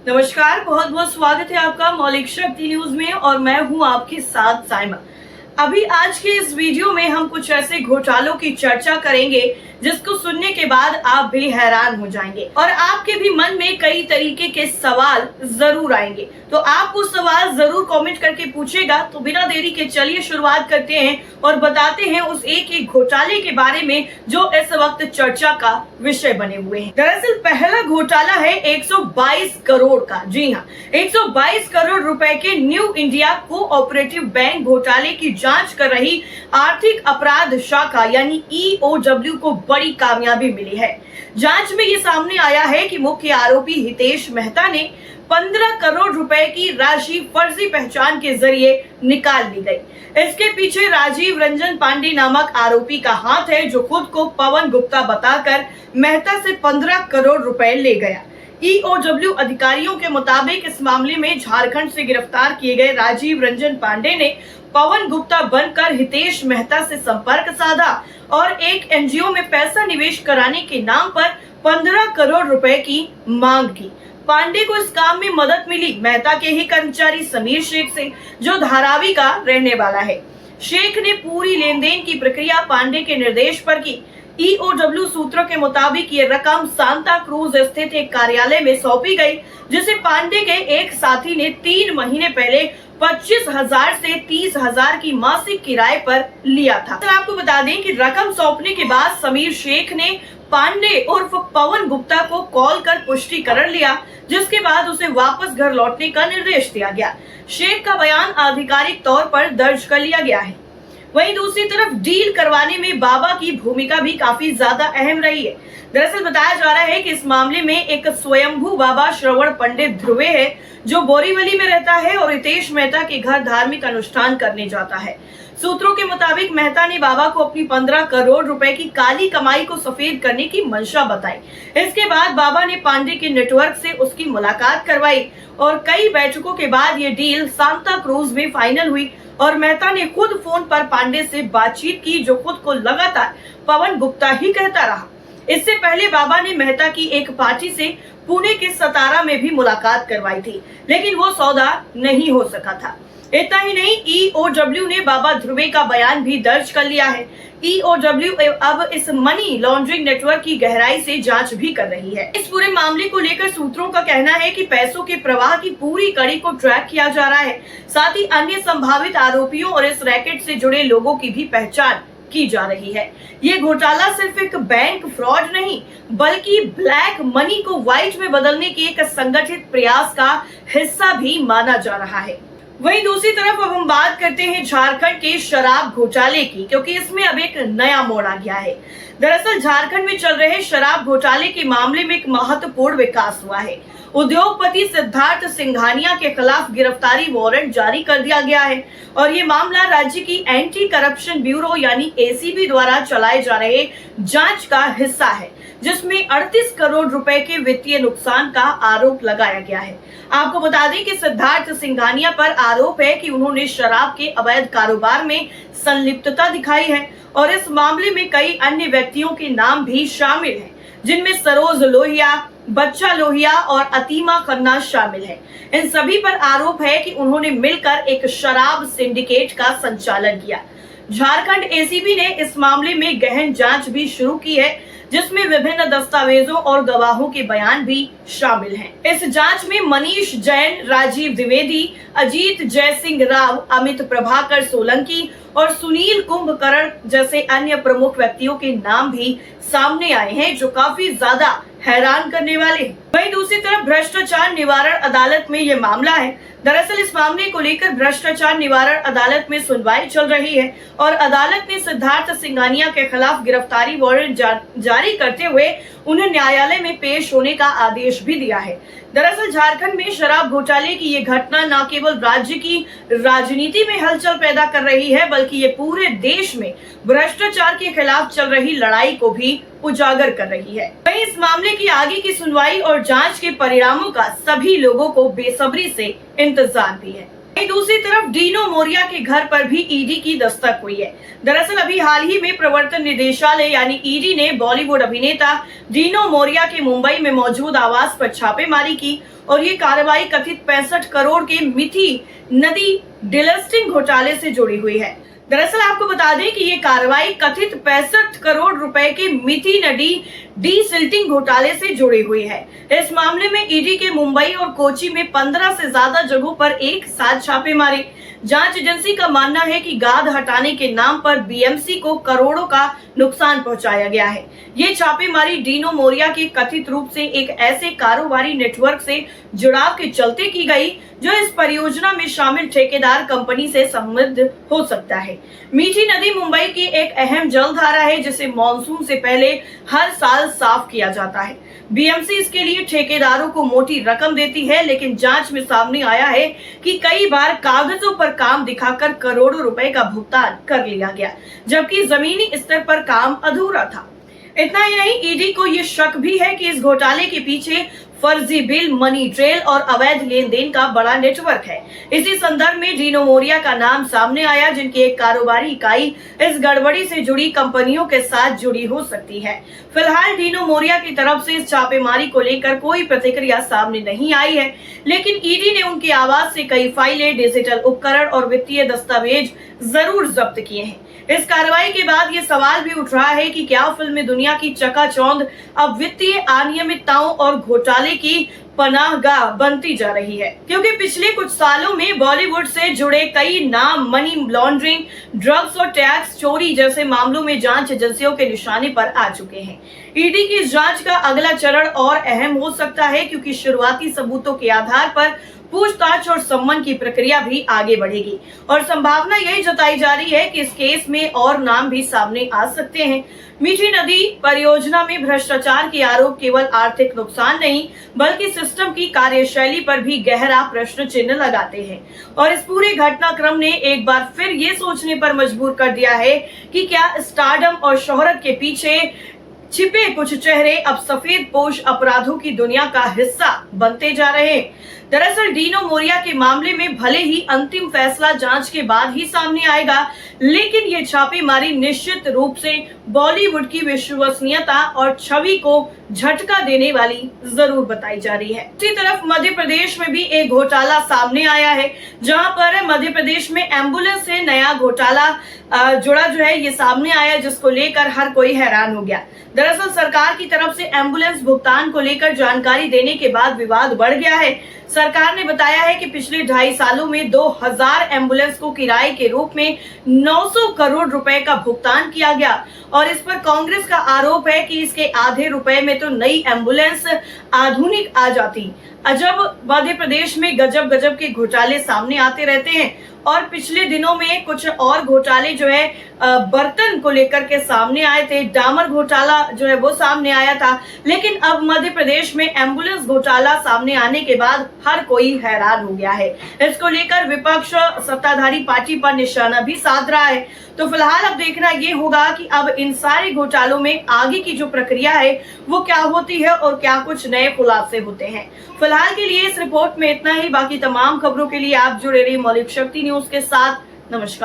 नमस्कार, बहुत बहुत स्वागत है आपका मौलिक शक्ति न्यूज में और मैं हूं आपके साथ साइमा। अभी आज के इस वीडियो में हम कुछ ऐसे घोटालों की चर्चा करेंगे जिसको सुनने के बाद आप भी हैरान हो जाएंगे और आपके भी मन में कई तरीके के सवाल जरूर आएंगे। तो आप वो सवाल जरूर कमेंट करके पूछेगा। तो बिना देरी के चलिए शुरुआत करते हैं और बताते हैं उस एक घोटाले के बारे में जो इस वक्त चर्चा का विषय बने हुए हैं। दरअसल पहला घोटाला है 122 करोड़ का। जी हाँ, 122 करोड़ रुपए के न्यू इंडिया कोऑपरेटिव बैंक घोटाले की जांच कर रही आर्थिक अपराध शाखा यानी EOW को बड़ी कामयाबी मिली है। जांच में ये सामने आया है कि मुख्य आरोपी हितेश मेहता ने 15 करोड़ रुपए की राशि फर्जी पहचान के जरिए निकाल ली गई। इसके पीछे राजीव रंजन पांडे नामक आरोपी का हाथ है, जो खुद को पवन गुप्ता बताकर मेहता से 15 करोड़ रुपए ले गया। EOW अधिकारियों के मुताबिक इस मामले में झारखंड से गिरफ्तार किए गए राजीव रंजन पांडे ने पवन गुप्ता बनकर हितेश मेहता से संपर्क साधा और एक NGO में पैसा निवेश कराने के नाम पर 15 करोड़ रुपए की मांग की। पांडे को इस काम में मदद मिली मेहता के ही कर्मचारी समीर शेख से, जो धारावी का रहने वाला है। शेख ने पूरी लेनदेन की प्रक्रिया पांडे के निर्देश पर की। EOW सूत्रों के मुताबिक ये रकम सांता क्रूज स्थित एक कार्यालय में सौंपी गई, जिसे पांडे के एक साथी ने 3 महीने पहले 25,000 से 30,000 की मासिक किराए पर लिया था। तो आपको बता दें कि रकम सौंपने के बाद समीर शेख ने पांडे उर्फ पवन गुप्ता को कॉल कर पुष्टिकरण लिया, जिसके बाद उसे वापस घर लौटने का निर्देश दिया गया। शेख का बयान आधिकारिक तौर पर दर्ज कर लिया गया है। वहीं दूसरी तरफ डील करवाने में बाबा की भूमिका भी काफी ज्यादा अहम रही है। दरअसल बताया जा रहा है कि इस मामले में एक स्वयंभू बाबा श्रवण पंडित ध्रुवे है, जो बोरीवली में रहता है और हितेश मेहता के घर धार्मिक अनुष्ठान करने जाता है। सूत्रों के मुताबिक मेहता ने बाबा को अपनी 15 करोड़ रुपए की काली कमाई को सफेद करने की मंशा बताई। इसके बाद बाबा ने पांडे के नेटवर्क से उसकी मुलाकात करवाई और कई बैठकों के बाद ये डील सांता क्रूज में फाइनल हुई और मेहता ने खुद फोन पर पांडे से बातचीत की, जो खुद को लगातार पवन गुप्ता ही कहता रहा। इससे पहले बाबा ने मेहता की एक पार्टी से पुणे के सतारा में भी मुलाकात करवाई थी, लेकिन वो सौदा नहीं हो सका था। इतना ही नहीं, EOW ने बाबा ध्रुवे का बयान भी दर्ज कर लिया है। EOW अब इस मनी लॉन्ड्रिंग नेटवर्क की गहराई से जांच भी कर रही है। इस पूरे मामले को लेकर सूत्रों का कहना है कि पैसों के प्रवाह की पूरी कड़ी को ट्रैक किया जा रहा है। साथ ही अन्य संभावित आरोपियों और इस रैकेट से जुड़े लोगों की भी पहचान की जा रही है। ये घोटाला सिर्फ एक बैंक फ्रॉड नहीं, बल्कि ब्लैक मनी को व्हाइट में बदलने के एक संगठित प्रयास का हिस्सा भी माना जा रहा है। वहीं दूसरी तरफ अब हम बात करते हैं झारखंड के शराब घोटाले की, क्योंकि इसमें अब एक नया मोड़ आ गया है। दरअसल झारखंड में चल रहे शराब घोटाले के मामले में एक महत्वपूर्ण विकास हुआ है। उद्योगपति सिद्धार्थ सिंघानिया के खिलाफ गिरफ्तारी वारंट जारी कर दिया गया है और ये मामला राज्य की एंटी करप्शन ब्यूरो यानी ACB द्वारा चलाए जा रहे जांच का हिस्सा है, जिसमें 38 करोड़ रुपए के वित्तीय नुकसान का आरोप लगाया गया है। आपको बता दें कि सिद्धार्थ सिंघानिया पर आरोप है कि उन्होंने शराब के अवैध कारोबार में संलिप्तता दिखाई है और इस मामले में कई अन्य व्यक्तियों के नाम भी शामिल हैं, जिनमें सरोज लोहिया, बच्चा लोहिया और अतीमा खन्ना शामिल है। इन सभी पर आरोप है कि उन्होंने मिलकर एक शराब सिंडिकेट का संचालन किया। झारखंड ACB ने इस मामले में गहन जांच भी शुरू की है, जिसमें विभिन्न दस्तावेजों और गवाहों के बयान भी शामिल हैं। इस जांच में मनीष जैन, राजीव द्विवेदी, अजीत जयसिंह राव, अमित प्रभाकर सोलंकी और सुनील कुंभकर्ण जैसे अन्य प्रमुख व्यक्तियों के नाम भी सामने आए हैं, जो काफी ज्यादा हैरान करने वाले हैं। वहीं दूसरी तरफ भ्रष्टाचार निवारण अदालत में ये मामला है। दरअसल इस मामले को लेकर भ्रष्टाचार निवारण अदालत में सुनवाई चल रही है और अदालत ने सिद्धार्थ सिंघानिया के खिलाफ गिरफ्तारी वारंट जारी करते हुए उन्हें न्यायालय में पेश होने का आदेश भी दिया है। दरअसल झारखंड में शराब घोटाले की ये घटना न केवल राज्य की राजनीति में हलचल पैदा कर रही है, बल्कि ये पूरे देश में भ्रष्टाचार के खिलाफ चल रही लड़ाई को भी उजागर कर रही है। वहीं इस मामले की आगे की सुनवाई और जांच के परिणामों का सभी लोगों को बेसब्री से इंतजार भी है। वहीं दूसरी तरफ डीनो मोरिया के घर पर भी ईडी की दस्तक हुई है। दरअसल अभी हाल ही में प्रवर्तन निदेशालय यानी ईडी ने बॉलीवुड अभिनेता डीनो मोरिया के मुंबई में मौजूद आवास पर छापेमारी की और ये कार्रवाई कथित 65 करोड़ के मिठी नदी डिलस्टिंग घोटाले से जुड़ी हुई है। दरअसल आपको बता दें कि ये कार्रवाई कथित 65 करोड़ रुपए के मिठी नदी डीसिल्टिंग घोटाले से जुड़ी हुई है। इस मामले में ईडी के मुंबई और कोची में 15 से ज्यादा जगहों पर एक साथ छापे मारे। जांच एजेंसी का मानना है कि गाद हटाने के नाम पर बीएमसी को करोड़ों का नुकसान पहुंचाया गया है। ये छापेमारी डीनो मोरिया के कथित रूप से एक ऐसे कारोबारी नेटवर्क से जुड़ाव के चलते की गई जो इस परियोजना में शामिल ठेकेदार कंपनी से संबद्ध हो सकता है। मीठी नदी मुंबई की एक अहम जलधारा है जिसे मॉनसून से पहले हर साल साफ किया जाता है। बीएमसी इसके लिए ठेकेदारों को मोटी रकम देती है, लेकिन जांच में सामने आया है कि कई बार कागजों पर काम दिखाकर करोड़ों रुपए का भुगतान कर लिया गया, जबकि जमीनी स्तर पर काम अधूरा था। इतना ही नहीं, ईडी को ये शक भी है कि इस घोटाले के पीछे फर्जी बिल, मनी ट्रेल और अवैध लेन देन का बड़ा नेटवर्क है। इसी संदर्भ में डीनो मोरिया का नाम सामने आया, जिनकी एक कारोबारी इकाई इस गड़बड़ी से जुड़ी कंपनियों के साथ जुड़ी हो सकती है। फिलहाल डीनो मोरिया की तरफ से इस छापेमारी को लेकर कोई प्रतिक्रिया सामने नहीं आई है, लेकिन ईडी ने उनके आवास से कई फाइलें, डिजिटल उपकरण और वित्तीय दस्तावेज जरूर जब्त किए हैं। इस कार्रवाई के बाद ये सवाल भी उठ रहा है कि क्या फिल्म दुनिया की चकाचौंध अब वित्तीय अनियमितताओं और घोटाले की पनाहगाह बनती जा रही है, क्योंकि पिछले कुछ सालों में बॉलीवुड से जुड़े कई नाम मनी लॉन्ड्रिंग, ड्रग्स और टैक्स चोरी जैसे मामलों में जांच एजेंसियों के निशाने पर आ चुके हैं। ईडी की इस जांच का अगला चरण और अहम हो सकता है, क्योंकि शुरुआती सबूतों के आधार पर पूछताछ और सम्मन की प्रक्रिया भी आगे बढ़ेगी और संभावना यही जताई जा रही है कि इस केस में और नाम भी सामने आ सकते हैं। मीठी नदी परियोजना में भ्रष्टाचार के आरोप केवल आर्थिक नुकसान नहीं, बल्कि सिस्टम की कार्यशैली पर भी गहरा प्रश्न चिन्ह लगाते हैं और इस पूरे घटनाक्रम ने एक बार फिर ये सोचने पर मजबूर कर दिया है कि क्या स्टारडम और शोहरत के पीछे छिपे कुछ चेहरे अब सफेद पोश अपराधों की दुनिया का हिस्सा बनते जा रहे हैं। दरअसल डीनो मोरिया के मामले में भले ही अंतिम फैसला जांच के बाद ही सामने आएगा, लेकिन ये छापेमारी निश्चित रूप से बॉलीवुड की विश्वसनीयता और छवि को झटका देने वाली जरूर बताई जा रही है। इसी तरफ मध्य प्रदेश में भी एक घोटाला सामने आया है, जहां पर मध्य प्रदेश में एम्बुलेंस से नया घोटाला जुड़ा जो है ये सामने आया, जिसको लेकर हर कोई हैरान हो गया। दरअसल सरकार की तरफ से एम्बुलेंस भुगतान को लेकर जानकारी देने के बाद विवाद बढ़ गया है। सरकार ने बताया है कि पिछले 2.5 सालों में 2000 एम्बुलेंस को किराए के रूप में 900 करोड़ रुपए का भुगतान किया गया और इस पर कांग्रेस का आरोप है कि इसके आधे रुपए में तो नई एम्बुलेंस आधुनिक आ जाती। अजब, मध्य प्रदेश में गजब गजब के घोटाले सामने आते रहते हैं और पिछले दिनों में कुछ और घोटाले जो है बर्तन को लेकर के सामने आए थे। डामर घोटाला जो है वो सामने आया था, लेकिन अब मध्य प्रदेश में एम्बुलेंस घोटाला सामने आने के बाद हर कोई हैरान हो गया है। इसको लेकर विपक्ष सत्ताधारी पार्टी पर निशाना भी साध रहा है। तो फिलहाल अब देखना ये होगा कि अब इन सारे घोटालों में आगे की जो प्रक्रिया है वो क्या होती है और क्या कुछ नए खुलासे होते हैं। फिलहाल के लिए इस रिपोर्ट में इतना ही। बाकी तमाम खबरों के लिए आप जुड़े रहिए मौलिक शक्ति न्यूज के साथ। नमस्कार।